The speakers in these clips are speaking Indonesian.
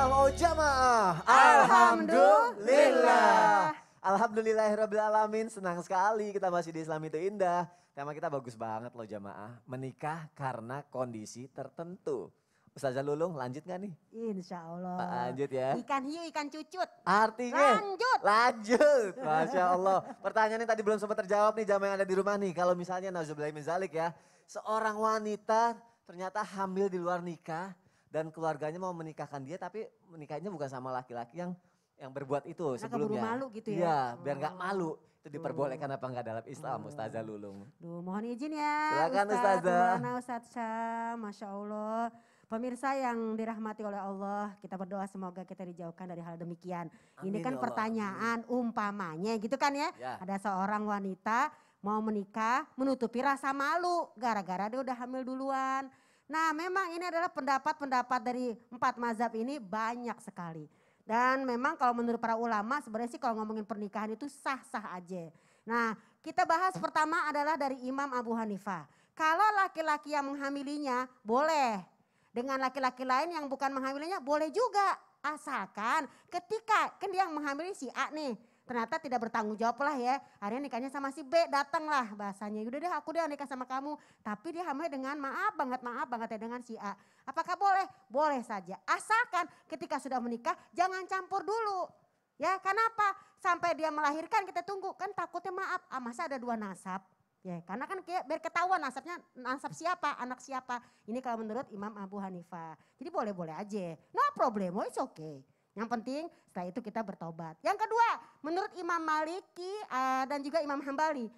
Oh jamaah, Alhamdulillah. Alhamdulillahirrabbilalamin, senang sekali kita masih di Islam itu indah. Tema kita bagus banget loh jamaah, menikah karena kondisi tertentu. Ustazah Lulung lanjut gak nih? Insya Allah. Lanjut ya. Ikan hiu, ikan cucut. Artinya? Lanjut. Masya Allah. Pertanyaannya tadi belum sempat terjawab nih jamaah yang ada di rumah nih. Kalau misalnya nauzubillahi min zalik ya. Seorang wanita ternyata hamil di luar nikah. Dan keluarganya mau menikahkan dia tapi menikahnya bukan sama laki-laki yang berbuat itu sebelumnya. Keburu malu gitu ya? Iya, biar gak malu. Itu diperbolehkan apa enggak dalam Islam Ustazah Lulung? Duh, mohon izin ya. Silakan Ustazah. Ustadz Syam, Masya Allah. Pemirsa yang dirahmati oleh Allah, kita berdoa semoga kita dijauhkan dari hal demikian. Amin, Ini kan ya Allah. pertanyaan umpamanya gitu kan ya. Ya. Ada seorang wanita mau menikah menutupi rasa malu gara-gara dia udah hamil duluan. Nah memang ini adalah pendapat-pendapat dari 4 mazhab ini banyak sekali. Dan memang kalau menurut para ulama sebenarnya sih kalau ngomongin pernikahan itu sah-sah aja. Nah kita bahas pertama adalah dari Imam Abu Hanifah. Kalau laki-laki yang menghamilinya boleh. Dengan laki-laki lain yang bukan menghamilinya boleh juga. Asalkan ketika kan dia yang menghamili si A nih. Ternyata tidak bertanggung jawab lah ya. Akhirnya nikahnya sama si B, datanglah bahasanya. Udah deh aku nikah sama kamu. Tapi dia hamil dengan maaf banget ya dengan si A. Apakah boleh? Boleh saja. Asalkan ketika sudah menikah jangan campur dulu. Ya kenapa? Sampai dia melahirkan kita tunggu. Kan takutnya maaf, masa ada 2 nasab. Ya, karena kan biar ketahuan nasab siapa, anak siapa. Ini kalau menurut Imam Abu Hanifah. Jadi boleh-boleh aja. No problem, it's okay. Yang penting setelah itu kita bertobat. Yang kedua, menurut Imam Maliki dan juga Imam Hambali.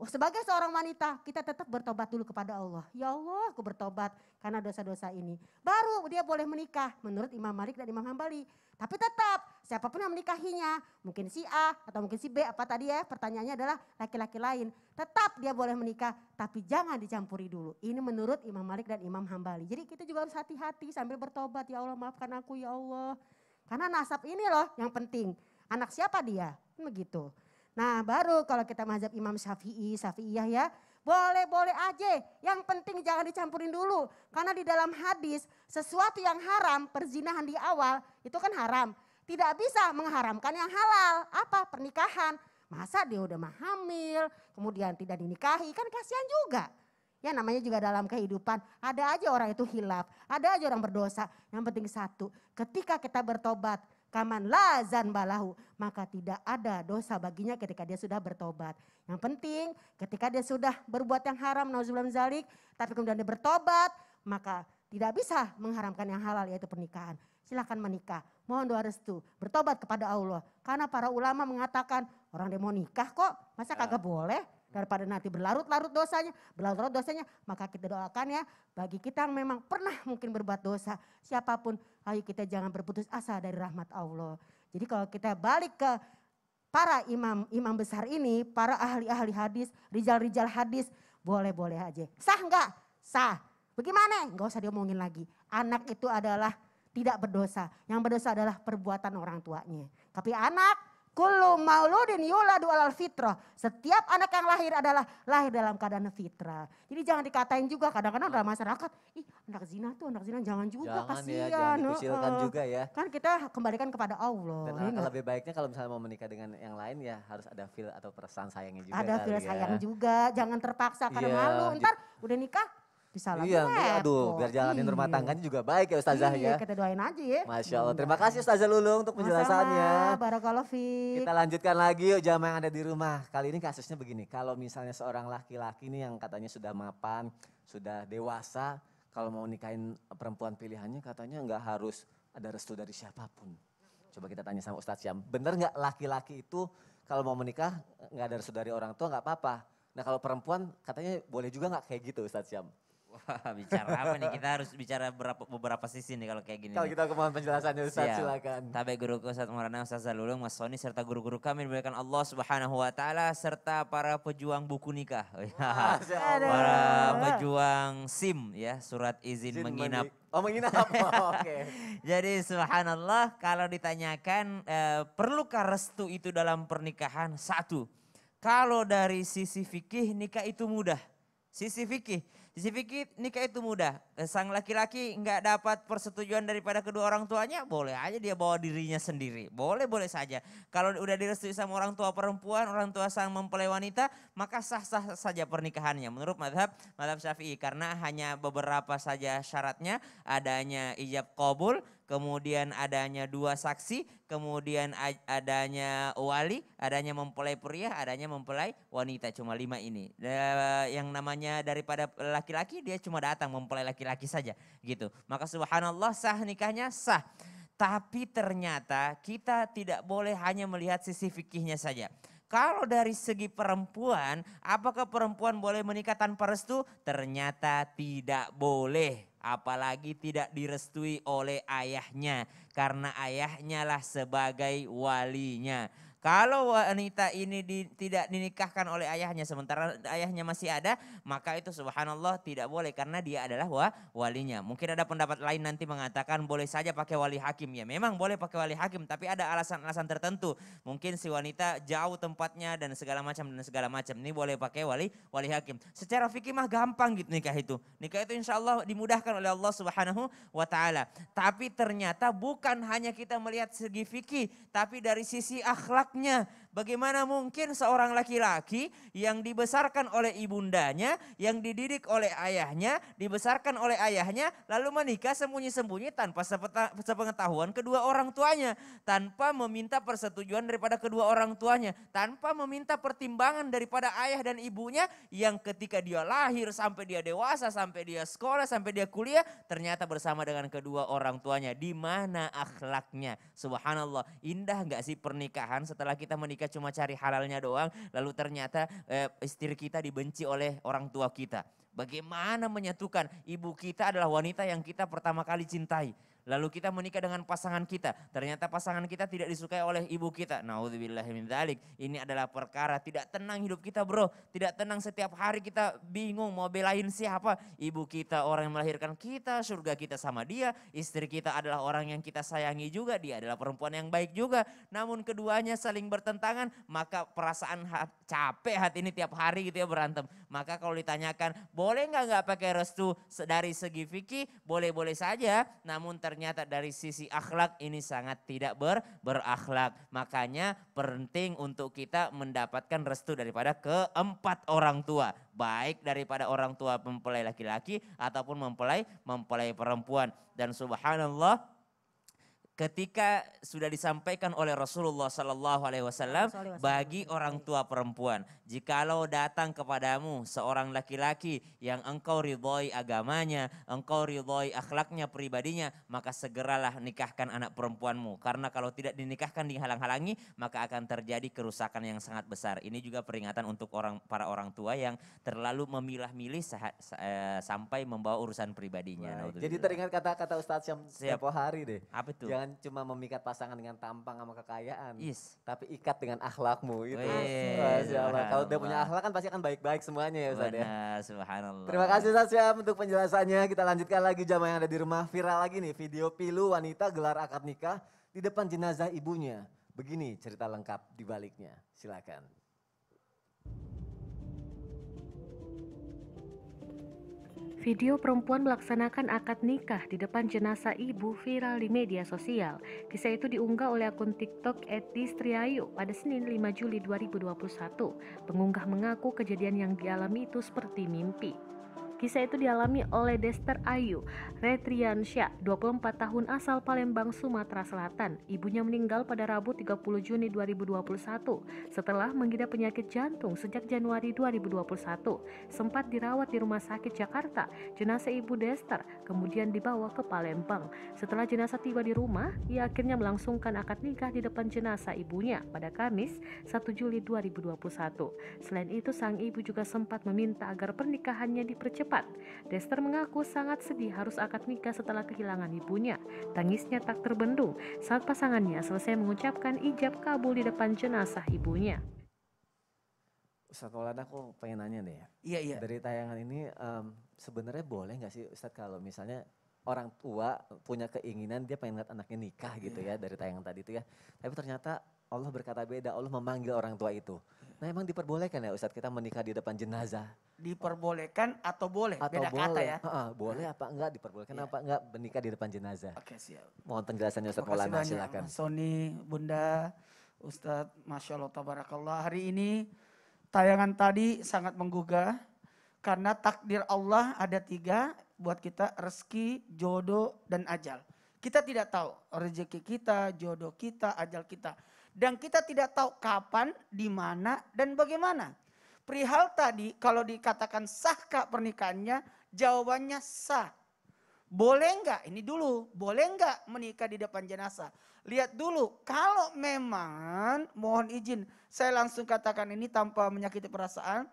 Sebagai seorang wanita kita tetap bertobat dulu kepada Allah. Ya Allah aku bertobat karena dosa-dosa ini. Baru dia boleh menikah menurut Imam Malik dan Imam Hambali. Tapi tetap siapapun yang menikahinya. Mungkin si A atau mungkin si B apa tadi ya. Pertanyaannya adalah laki-laki lain. Tetap dia boleh menikah tapi jangan dicampuri dulu. Ini menurut Imam Malik dan Imam Hambali. Jadi kita juga harus hati-hati sambil bertobat. Ya Allah maafkan aku ya Allah. Karena nasab ini loh yang penting. Anak siapa dia? Begitu. Nah baru kalau kita mazhab Imam Syafi'iyah ya. Boleh-boleh aja. Yang penting jangan dicampurin dulu. Karena di dalam hadis sesuatu yang haram, perzinahan di awal itu kan haram. Tidak bisa mengharamkan yang halal. Apa? Pernikahan. Masa dia udah hamil, kemudian tidak dinikahi. Kan kasihan juga. Ya namanya juga dalam kehidupan ada aja orang itu hilaf, ada aja orang berdosa. Yang penting satu, ketika kita bertobat, kaman lazan balahu, maka tidak ada dosa baginya ketika dia sudah bertobat. Yang penting ketika dia sudah berbuat yang haram, nauzubillah min zalik, tapi kemudian dia bertobat, maka tidak bisa mengharamkan yang halal yaitu pernikahan. Silakan menikah, mohon doa restu, bertobat kepada Allah. Karena para ulama mengatakan orang dia mau nikah kok, masa kagak boleh? Daripada nanti berlarut-larut dosanya, maka kita doakan ya bagi kita yang memang pernah mungkin berbuat dosa. Siapapun, ayo kita jangan berputus asa dari rahmat Allah. Jadi kalau kita balik ke para imam besar ini, para ahli-ahli hadis, rijal-rijal hadis, boleh-boleh aja. Sah enggak? Sah. Bagaimana? Enggak usah diomongin lagi. Anak itu adalah tidak berdosa. Yang berdosa adalah perbuatan orang tuanya. Tapi anak, kullu mauludin yuladu alal fitrah. Setiap anak yang lahir adalah lahir dalam keadaan fitrah. Jadi jangan dikatain juga kadang-kadang dalam masyarakat, ih anak zina jangan juga, Jangan kasihan. ya, jangan dikucilkan juga ya. Kan kita kembalikan kepada Allah. Dan lebih baiknya kalau misalnya mau menikah dengan yang lain ya harus ada feel atau perasaan sayangnya juga. Ada feel sayang juga, jangan terpaksa karena malu. Ntar udah nikah bisa lagi aduh biar jalanin rumah tangganya juga baik ya Ustazah ya. Kita doain aja ya. Masya Allah, terima kasih Ustazah Lulung untuk penjelasannya. Barakallahu fiik. Kita lanjutkan lagi yuk jamaah yang ada di rumah. Kali ini kasusnya begini, kalau misalnya seorang laki-laki nih yang katanya sudah mapan, sudah dewasa, kalau mau nikahin perempuan pilihannya katanya nggak harus ada restu dari siapapun. Coba kita tanya sama Ustadz Syam, bener nggak laki-laki itu kalau mau menikah nggak ada restu dari orang tua nggak apa-apa. Nah kalau perempuan katanya boleh juga nggak kayak gitu Ustadz Syam? Wah bicara apa nih, kita harus bicara beberapa sisi nih kalau kayak gini. Kalau kita mohon penjelasannya Ustadz silakan. Tabe guruku Ustadz Maulana Ustazah Lulung, Mas Soni serta guru-guru kami dimuliakan Allah Subhanahu wa taala serta para pejuang buku nikah. Para pejuang SIM ya, surat izin menginap. Menginap. Oke. Jadi subhanallah kalau ditanyakan perlukah restu itu dalam pernikahan? Satu, kalau dari sisi fikih nikah itu mudah. Sisi fikih. Di sisi fikih nikah itu mudah. Sang laki-laki nggak dapat persetujuan daripada kedua orang tuanya, boleh aja dia bawa dirinya sendiri. Boleh saja. Kalau udah direstui sama orang tua perempuan, orang tua sang mempelai wanita, maka sah-sah saja pernikahannya. Menurut madhab Syafi'i, karena hanya beberapa saja syaratnya, adanya ijab qabul, kemudian adanya 2 saksi, kemudian adanya wali, adanya mempelai pria, adanya mempelai wanita, cuma 5 ini. Yang namanya daripada laki-laki dia cuma datang mempelai laki-laki saja gitu. Maka subhanallah sah nikahnya sah. Tapi ternyata kita tidak boleh hanya melihat sisi fikihnya saja. Kalau dari segi perempuan, apakah perempuan boleh menikah tanpa restu? Ternyata tidak boleh. Apalagi tidak direstui oleh ayahnya. Karena ayahnya lah sebagai walinya. Kalau wanita ini tidak dinikahkan oleh ayahnya sementara ayahnya masih ada, maka itu subhanallah tidak boleh karena dia adalah walinya. Mungkin ada pendapat lain nanti mengatakan boleh saja pakai wali hakim. Ya memang boleh pakai wali hakim tapi ada alasan-alasan tertentu. Mungkin si wanita jauh tempatnya dan segala macam. Ini boleh pakai wali hakim. Secara fikih mah gampang gitu nikah itu. Nikah itu insya Allah dimudahkan oleh Allah Subhanahu wa taala. Tapi ternyata bukan hanya kita melihat segi fikih tapi dari sisi akhlak. Bagaimana mungkin seorang laki-laki yang dibesarkan oleh ibundanya, yang dididik oleh ayahnya, dibesarkan oleh ayahnya, lalu menikah sembunyi-sembunyi tanpa sepengetahuan kedua orang tuanya, tanpa meminta persetujuan daripada kedua orang tuanya, tanpa meminta pertimbangan daripada ayah dan ibunya, yang ketika dia lahir sampai dia dewasa, sampai dia sekolah, sampai dia kuliah, ternyata bersama dengan kedua orang tuanya. Di mana akhlaknya? Subhanallah, indah gak sih pernikahan setelah kita menikah cuma cari halalnya doang, lalu ternyata istri kita dibenci oleh orang tua kita. Bagaimana menyatukan ibu kita adalah wanita yang kita pertama kali cintai. Lalu kita menikah dengan pasangan kita. Ternyata pasangan kita tidak disukai oleh ibu kita. Naudzubillahi min dzalik. Ini adalah perkara tidak tenang hidup kita bro. Tidak tenang setiap hari kita bingung mau belain siapa. Ibu kita orang yang melahirkan kita, surga kita sama dia. Istri kita adalah orang yang kita sayangi juga. Dia adalah perempuan yang baik juga. Namun keduanya saling bertentangan. Maka perasaan capek hati ini tiap hari gitu ya berantem. Maka kalau ditanyakan boleh nggak pakai restu dari segi fikih? Boleh-boleh saja. Namun ternyata dari sisi akhlak ini sangat tidak berakhlak. Makanya penting untuk kita mendapatkan restu daripada keempat orang tua. Baik daripada orang tua mempelai laki-laki ataupun mempelai perempuan. Dan subhanallah, ketika sudah disampaikan oleh Rasulullah SAW bagi orang tua perempuan, jikalau datang kepadamu seorang laki-laki yang engkau ridhoi agamanya, engkau ridhoi akhlaknya, pribadinya, maka segeralah nikahkan anak perempuanmu. Karena kalau tidak dinikahkan dihalang-halangi, maka akan terjadi kerusakan yang sangat besar. Ini juga peringatan untuk para orang tua yang terlalu memilah-milih sampai membawa urusan pribadinya. Jadi teringat kata-kata Ustadz Syam tempo hari deh. Apa itu? Jangan cuma memikat pasangan dengan tampang sama kekayaan, Yes. tapi ikat dengan akhlakmu itu. Wih, Masya Allah. Kalau udah punya akhlak kan pasti akan baik-baik semuanya ya Ustaz ya. Benar, subhanallah. Terima kasih Ustaz Syam untuk penjelasannya. Kita lanjutkan lagi jamaah yang ada di rumah. Viral lagi nih video pilu wanita gelar akad nikah di depan jenazah ibunya. Begini cerita lengkap di baliknya. Silakan. Video perempuan melaksanakan akad nikah di depan jenazah ibu viral di media sosial. Kisah itu diunggah oleh akun TikTok @distriayu pada Senin 5 Juli 2021. Pengunggah mengaku kejadian yang dialami itu seperti mimpi. Kisah itu dialami oleh Dester Ayu Retriansyah, 24 tahun asal Palembang, Sumatera Selatan. Ibunya meninggal pada Rabu 30 Juni 2021 setelah mengidap penyakit jantung sejak Januari 2021. Sempat dirawat di rumah sakit Jakarta, jenazah ibu Dester kemudian dibawa ke Palembang. Setelah jenazah tiba di rumah, ia akhirnya melangsungkan akad nikah di depan jenazah ibunya pada Kamis 1 Juli 2021. Selain itu, sang ibu juga sempat meminta agar pernikahannya dipercepat. Dester mengaku sangat sedih harus akad nikah setelah kehilangan ibunya. Tangisnya tak terbendung saat pasangannya selesai mengucapkan ijab kabul di depan jenazah ibunya. Ustadz Maulana aku pengen nanya deh ya. Iya. Dari tayangan ini sebenarnya boleh nggak sih Ustadz kalau misalnya orang tua punya keinginan dia pengen lihat anaknya nikah gitu ya dari tayangan tadi itu ya. Tapi ternyata Allah berkata beda, Allah memanggil orang tua itu. Nah emang diperbolehkan ya Ustadz kita menikah di depan jenazah? Diperbolehkan atau boleh? Atau Beda kata boleh, ya. boleh apa enggak, diperbolehkan Iya. apa enggak menikah di depan jenazah? Oke, siap. Mohon penjelasannya Ustadz Terima kasih Maulana, banyak, silakan. Mas Sony, Bunda, Ustadz, Masya Allah, Tabarakallah. Hari ini tayangan tadi sangat menggugah. Karena takdir Allah ada 3 buat kita, rezeki, jodoh, dan ajal. Kita tidak tahu rezeki kita, jodoh kita, ajal kita. Dan kita tidak tahu kapan, di mana, dan bagaimana. Perihal tadi kalau dikatakan sahkah pernikahannya, jawabannya sah. Boleh enggak, ini dulu, boleh enggak menikah di depan jenazah? Lihat dulu, kalau memang, mohon izin, saya langsung katakan ini tanpa menyakiti perasaan.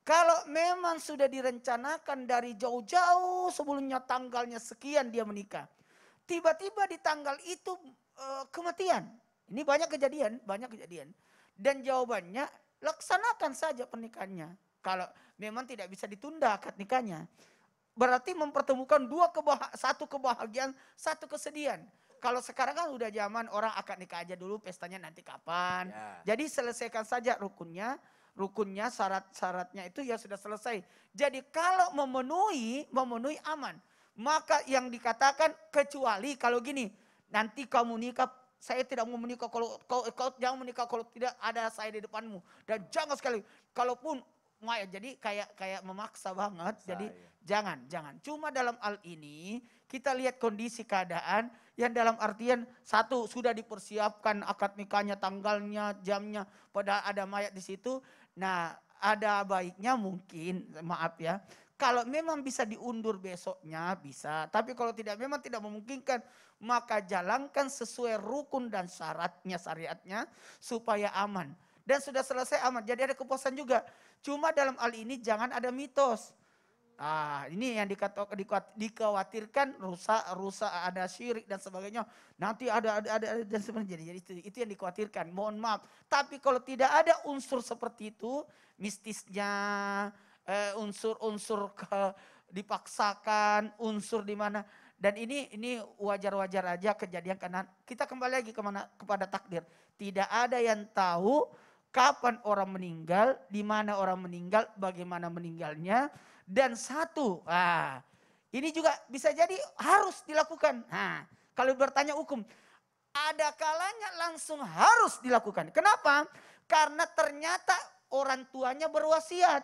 Kalau memang sudah direncanakan dari jauh-jauh sebelumnya tanggalnya sekian dia menikah. Tiba-tiba di tanggal itu kematian. Ini banyak kejadian. Dan jawabannya laksanakan saja pernikahannya. Kalau memang tidak bisa ditunda akad nikahnya. Berarti mempertemukan satu kebahagiaan, satu kesedihan. Kalau sekarang kan udah zaman orang akad nikah aja dulu, pestanya nanti kapan. Ya. Jadi selesaikan saja rukunnya, syarat-syaratnya itu ya sudah selesai. Jadi kalau memenuhi aman. Maka yang dikatakan kecuali kalau gini, nanti kamu nikah, saya tidak mau menikah kalau kau jangan menikah kalau tidak ada saya di depanmu. Dan jangan sekali, kalaupun jadi kayak memaksa banget. Jadi jangan. Cuma dalam hal ini kita lihat kondisi keadaan yang dalam artian satu sudah dipersiapkan akad nikahnya, tanggalnya, jamnya, padahal ada mayat di situ. Nah, ada baiknya mungkin, maaf ya, kalau memang bisa diundur besoknya bisa, tapi kalau memang tidak memungkinkan, maka jalankan sesuai rukun dan syaratnya, syariatnya supaya aman. Dan sudah selesai aman, jadi ada kepuasan juga. Cuma dalam hal ini jangan ada mitos. Ini yang dikhawatirkan rusak ada syirik dan sebagainya. Nanti ada dan sebagainya. Jadi itu yang dikhawatirkan. Mohon maaf. Tapi kalau tidak ada unsur seperti itu, mistisnya, unsur dipaksakan, unsur di mana. Dan ini wajar-wajar aja kejadian karena kita kembali lagi kepada takdir. Tidak ada yang tahu kapan orang meninggal, di mana orang meninggal, bagaimana meninggalnya. Dan satu, ini juga bisa jadi harus dilakukan. Kalau bertanya hukum, ada kalanya langsung harus dilakukan. Kenapa? Karena ternyata orang tuanya berwasiat.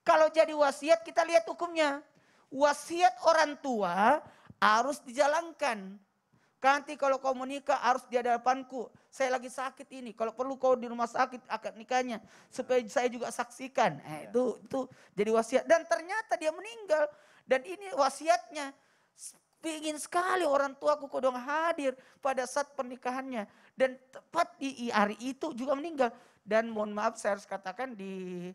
Kalau jadi wasiat kita lihat hukumnya. Wasiat orang tua harus dijalankan. Nanti kalau kau menikah harus di hadapanku. Saya lagi sakit ini. Kalau perlu kau di rumah sakit akad nikahnya. Supaya saya juga saksikan. Itu jadi wasiat. Dan ternyata dia meninggal. Dan ini wasiatnya. Pingin sekali orang tuaku kodong hadir pada saat pernikahannya. Dan tepat di hari itu juga meninggal. Dan mohon maaf saya harus katakan di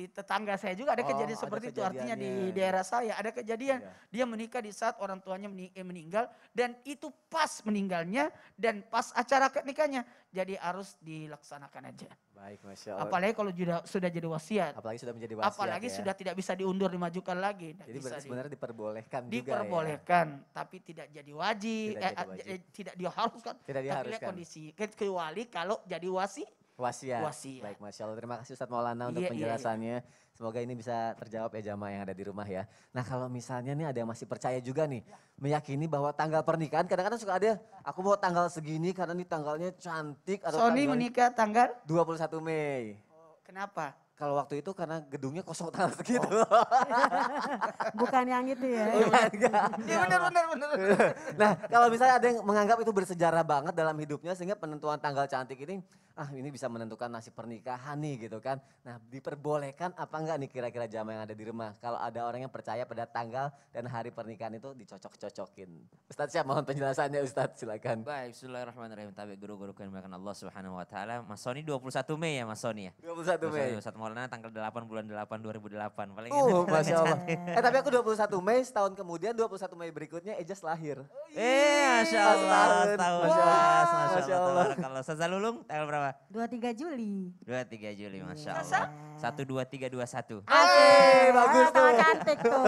tetangga saya juga ada kejadian seperti itu. Artinya di daerah saya ada kejadian. Dia menikah di saat orang tuanya meninggal. Dan itu pas meninggalnya dan pas acara nikahnya. Jadi harus dilaksanakan aja. Baik, Masya Allah. Apalagi kalau sudah jadi wasiat. Apalagi sudah menjadi wasiat. Apalagi sudah tidak bisa diundur, dimajukan lagi. Jadi sebenarnya diperbolehkan juga diperbolehkan, tapi tidak jadi wajib. Tidak diharuskan. Tidak diharuskan. Tapi lihat kondisi. Kecuali kalau jadi wasiat. Baik, Masya Allah. Terima kasih Ustadz Maulana untuk penjelasannya. Semoga ini bisa terjawab ya jamaah yang ada di rumah ya. Nah kalau misalnya nih ada yang masih percaya juga nih. Meyakini bahwa tanggal pernikahan kadang-kadang suka ada. Aku mau tanggal segini karena nih tanggalnya cantik. Sony menikah tanggal? 21 Mei. Kenapa? Kalau waktu itu karena gedungnya kosong tanggal segitu. Bukan yang itu ya. Iya benar. Nah kalau misalnya ada yang menganggap itu bersejarah banget dalam hidupnya sehingga penentuan tanggal cantik ini bisa menentukan nasib pernikahan nih gitu kan. Nah diperbolehkan apa enggak nih kira-kira jamaah yang ada di rumah. Kalau ada orang yang percaya pada tanggal dan hari pernikahan itu dicocok-cocokin. Ustadz siap mohon penjelasannya Ustadz silakan. Baik, bismillahirrahmanirrahim. Tapi guru-guru yang dimuliakan Allah Subhanahu wa taala. Mas Sony 21 Mei ya Mas Sony ya. 21 Mei. Ustadz Maulana tanggal 8 bulan 8 2008. Paling enak. Masya Allah. Tapi aku 21 Mei, setahun kemudian 21 Mei berikutnya Ejas lahir. Masya Allah. Tahun. Masya Allah. Masya Allah. Kalau Ustazah Lulung tanggal berapa? 23 Juli. 23 Juli, Masya Allah. 1, 2, 3, 21. Bagus tuh. Cantik tuh.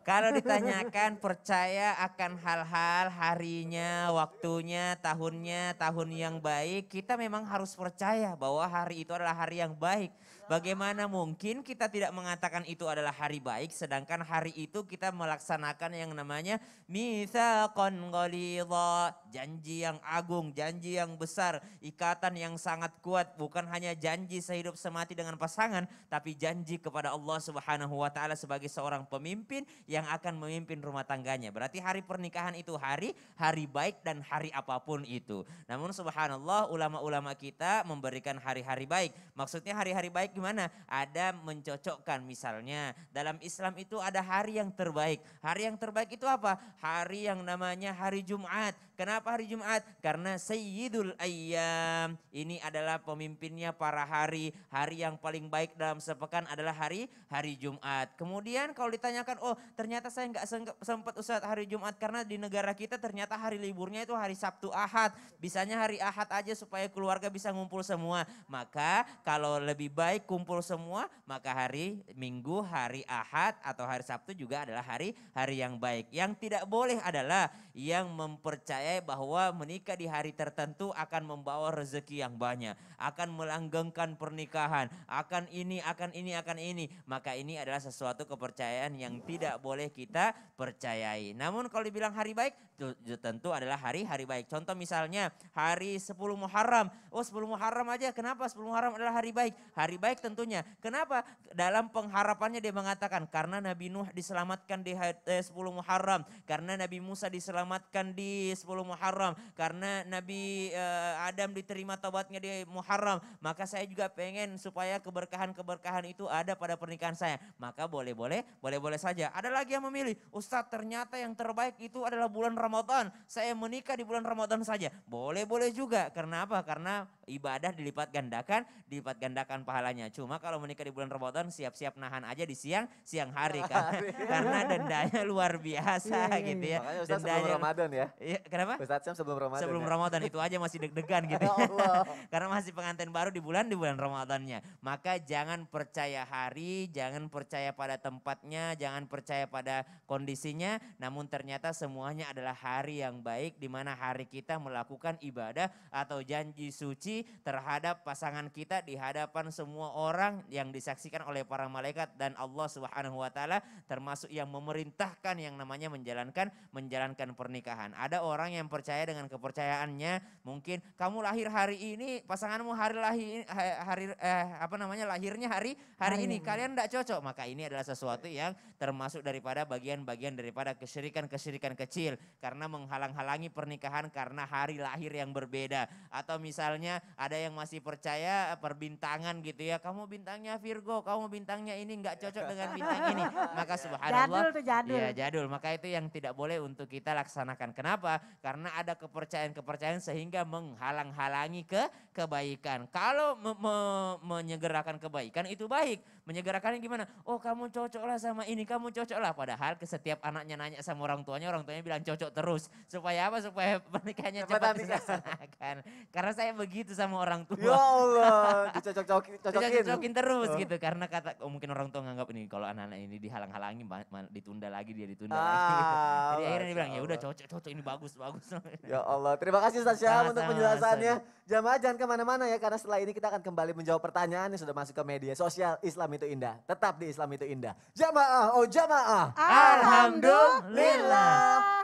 Kalau ditanyakan percaya akan hal-hal harinya, waktunya, tahunnya, tahun yang baik, kita memang harus percaya bahwa hari itu adalah hari yang baik. Bagaimana mungkin kita tidak mengatakan itu adalah hari baik, sedangkan hari itu kita melaksanakan yang namanya mitsaqan ghalidha, janji yang agung, janji yang besar, ikatan yang sangat kuat, bukan hanya janji sehidup semati dengan pasangan, tapi janji kepada Allah Subhanahu wa taala sebagai seorang pemimpin yang akan memimpin rumah tangganya. Berarti hari pernikahan itu hari baik dan hari apapun itu. Namun subhanallah ulama-ulama kita memberikan hari-hari baik. Maksudnya hari-hari baik gimana? Ada mencocokkan, misalnya dalam Islam itu ada hari yang terbaik. Hari yang terbaik itu apa? Hari yang namanya hari Jumat. Kenapa hari Jumat? Karena Sayyidul Ayyam. Ini adalah pemimpinnya para hari. Hari yang paling baik dalam sepekan adalah hari Jumat. Kemudian kalau ditanyakan, oh ternyata saya nggak sempat Ustaz hari Jumat karena di negara kita ternyata hari liburnya itu hari Sabtu Ahad. Bisanya hari Ahad aja supaya keluarga bisa ngumpul semua. Maka kalau lebih baik kumpul semua, maka hari Minggu, hari Ahad atau hari Sabtu juga adalah hari yang baik. Yang tidak boleh adalah yang mempercayai bahwa menikah di hari tertentu akan membawa rezeki yang banyak, akan melanggengkan pernikahan, akan ini. Maka ini adalah sesuatu kepercayaan yang tidak boleh kita percayai. Namun kalau dibilang hari baik, tentu adalah hari baik. Contoh misalnya hari 10 Muharram. Oh 10 Muharram aja, kenapa 10 Muharram adalah hari baik? Hari baik tentunya. Kenapa? Dalam pengharapannya dia mengatakan karena Nabi Nuh diselamatkan di 10 Muharram, karena Nabi Musa diselamatkan di 10 Muharram, karena Nabi Adam diterima taubatnya di Muharram, maka saya juga pengen supaya keberkahan itu ada pada pernikahan saya. Maka boleh saja. Ada lagi yang memilih, Ustadz ternyata yang terbaik itu adalah bulan Ramadan, saya menikah di bulan Ramadan saja. Boleh juga. Karena apa? Karena ibadah dilipat gandakan pahalanya. Cuma kalau menikah di bulan Ramadan siap-siap nahan aja di siang hari karena dendanya luar biasa gitu ya. Makanya Ustaz sebelum Ramadan ya. Iya, kenapa? Ustaz sebelum Ramadan. Sebelum Ramadan itu aja masih deg-degan gitu. Ya Allah. Karena masih pengantin baru di bulan Ramadannya. Maka jangan percaya hari, jangan percaya pada tempatnya, jangan percaya pada kondisinya, namun ternyata semuanya adalah hari yang baik di mana hari kita melakukan ibadah atau janji suci terhadap pasangan kita di hadapan semua orang yang disaksikan oleh para malaikat dan Allah Subhanahu wa taala, termasuk yang memerintahkan yang namanya menjalankan pernikahan. Ada orang yang percaya dengan kepercayaannya, mungkin kamu lahir hari ini, pasanganmu lahirnya hari ini, kalian tidak cocok, maka ini adalah sesuatu yang termasuk daripada bagian-bagian daripada kesyirikan kecil karena menghalang-halangi pernikahan karena hari lahir yang berbeda. Atau misalnya ada yang masih percaya perbintangan gitu ya, kamu bintangnya Virgo, kamu bintangnya ini nggak cocok dengan bintang ini, maka subhanallah Jadul. ya jadul. Maka itu yang tidak boleh untuk kita laksanakan. Kenapa? Karena ada kepercayaan sehingga menghalang-halangi kebaikan. Kalau menyegerakan kebaikan itu baik. Menyegerakannya gimana? Oh kamu cocoklah sama ini, kamu cocoklah. Padahal setiap anaknya nanya sama orang tuanya bilang cocok terus. Supaya apa? Supaya pernikahannya cepat dilaksanakan. Karena saya begitu sama orang tua. Ya Allah, dicocokin terus gitu. Karena mungkin orang tua nganggap ini kalau anak-anak ini dihalang-halangi ditunda lagi lagi gitu. Jadi akhirnya dia bilang ya udah cocok ini bagus. Ya Allah, terima kasih Ustaz Syaham untuk penjelasannya. Jamaah jangan kemana-mana ya, karena setelah ini kita akan kembali menjawab pertanyaan yang sudah masuk ke media sosial. Islam itu indah, tetap di Islam itu indah. Jamaah, oh jamaah. Alhamdulillah.